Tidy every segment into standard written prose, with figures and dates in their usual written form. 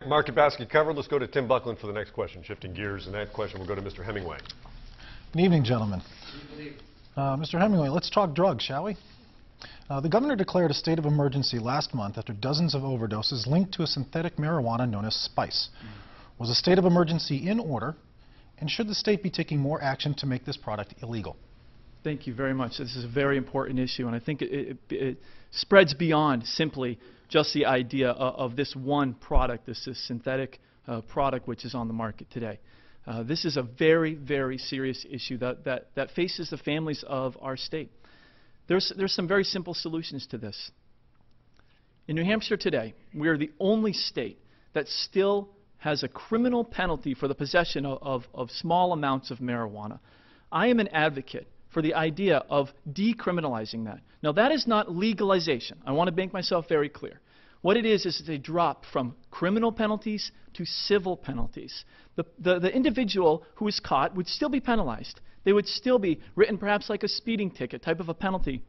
Market basket covered. Let's go to Tim Buckland for the next question. Shifting gears, and that question will go to Mr. Hemingway. Good evening, gentlemen. Mr. Hemingway, let's talk drugs, shall we? The governor declared a state of emergency last month after dozens of overdoses linked to a synthetic marijuana known as Spice. Was a state of emergency in order, and should the state be taking more action to make this product illegal? Thank you very much. This is a very important issue, and I think it spreads beyond simply just the idea of this one product, this synthetic product which is on the market today. This is a very, very serious issue that faces the families of our state. There's some very simple solutions to this. In New Hampshire today, we are the only state that still has a criminal penalty for the possession of small amounts of marijuana. I am an advocate for the idea of decriminalizing that. Now, that is not legalization. I want to make myself very clear. What it is a drop from criminal penalties to civil penalties. The individual who is caught would still be penalized. They would still be written perhaps like a speeding ticket type of a penalty.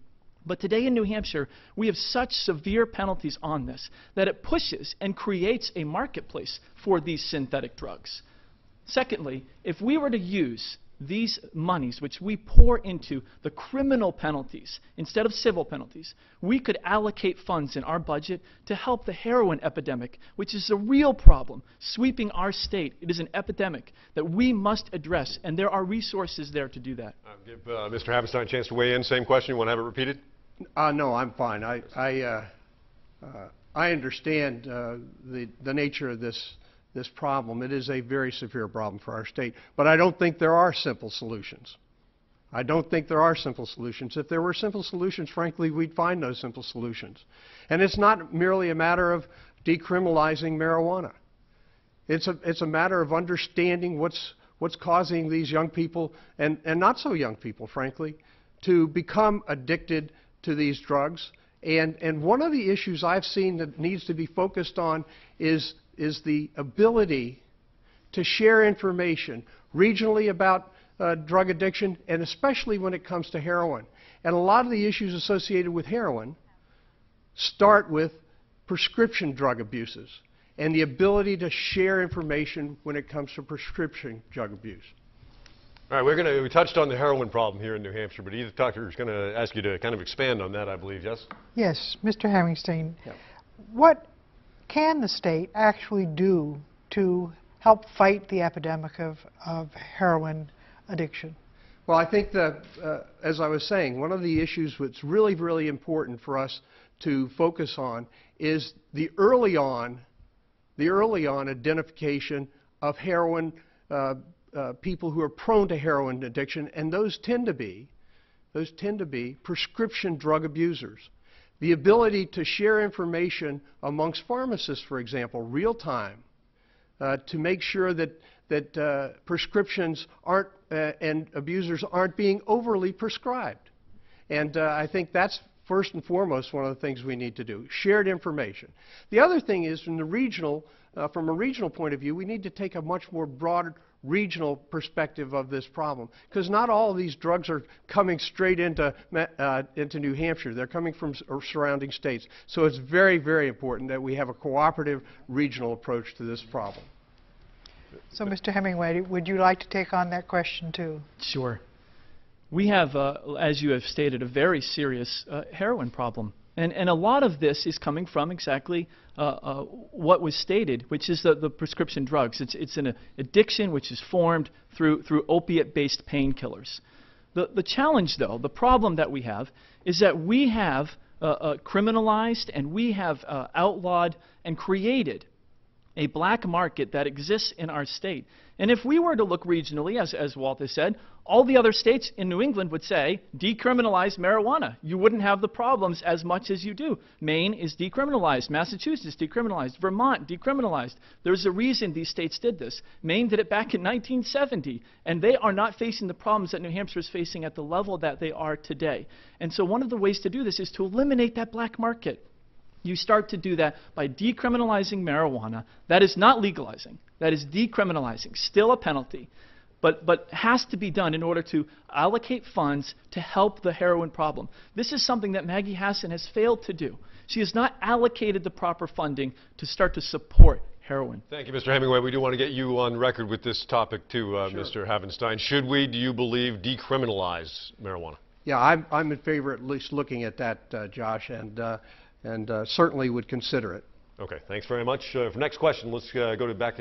But today in New Hampshire, we have such severe penalties on this that it pushes and creates a marketplace for these synthetic drugs. Secondly, if we were to use these monies which we pour into the criminal penalties instead of civil penalties, we could allocate funds in our budget to help the heroin epidemic, which is a real problem sweeping our state. It is an epidemic that we must address, and there are resources there to do that. Give Mr. Havenstein a chance to weigh in. Same question. You want to have it repeated? No, I'm fine. I understand the nature of this problem. It is a very severe problem for our state, but I don't think there are simple solutions. I don't think there are simple solutions. If there were simple solutions, frankly, we'd find those simple solutions. And it's not merely a matter of decriminalizing marijuana. It's a matter of understanding what's causing these young people, and not so young people, frankly, to become addicted to these drugs. And one of the issues I've seen that needs to be focused on is the ability to share information regionally about drug addiction, and especially when it comes to heroin. And a lot of the issues associated with heroin start with prescription drug abuses and the ability to share information when it comes to prescription drug abuse. All right, we touched on the heroin problem here in New Hampshire, but Edith Tucker is going to ask you to kind of expand on that, I believe, yes? Yes, Mr. Havenstein. Yeah. What can the state actually do to help fight the epidemic of heroin addiction? Well, I think that, as I was saying, one of the issues that's really, really important for us to focus on is the early on identification of heroin people who are prone to heroin addiction, and those tend to be prescription drug abusers. The ability to share information amongst pharmacists, for example, real time, to make sure that prescriptions aren't and abusers aren't being overly prescribed. And I think that's first and foremost one of the things we need to do, shared information. The other thing is from a regional point of view, we need to take a much more broad regional perspective of this problem, because not all of these drugs are coming straight into New Hampshire. They're coming from surrounding states. So it's very, very important that we have a cooperative regional approach to this problem. So, Mr. Hemingway, would you like to take on that question too? Sure. We have, as you have stated, a very serious heroin problem. And a lot of this is coming from exactly what was stated, which is the prescription drugs. It's an addiction which is formed through opiate-based painkillers. The challenge, though, the problem that we have, is that we have criminalized and we have outlawed and created a black market that exists in our state. And if we were to look regionally, as Walt has said, all the other states in New England would say, decriminalize marijuana. You wouldn't have the problems as much as you do. Maine is decriminalized. Massachusetts decriminalized. Vermont decriminalized. There's a reason these states did this. Maine did it back in 1970, and they are not facing the problems that New Hampshire is facing at the level that they are today. And so one of the ways to do this is to eliminate that black market. You start to do that by decriminalizing marijuana. That is not legalizing. That is decriminalizing. Still a penalty, but has to be done in order to allocate funds to help the heroin problem. This is something that Maggie Hassan has failed to do. She has not allocated the proper funding to start to support heroin. Thank you, Mr. Hemingway. We do want to get you on record with this topic too, Mr. Havenstein. Should we, do you believe, decriminalize marijuana? Yeah, I'm in favor at least looking at that, Josh, and certainly would consider it. Okay, thanks very much. For next question, let's go back to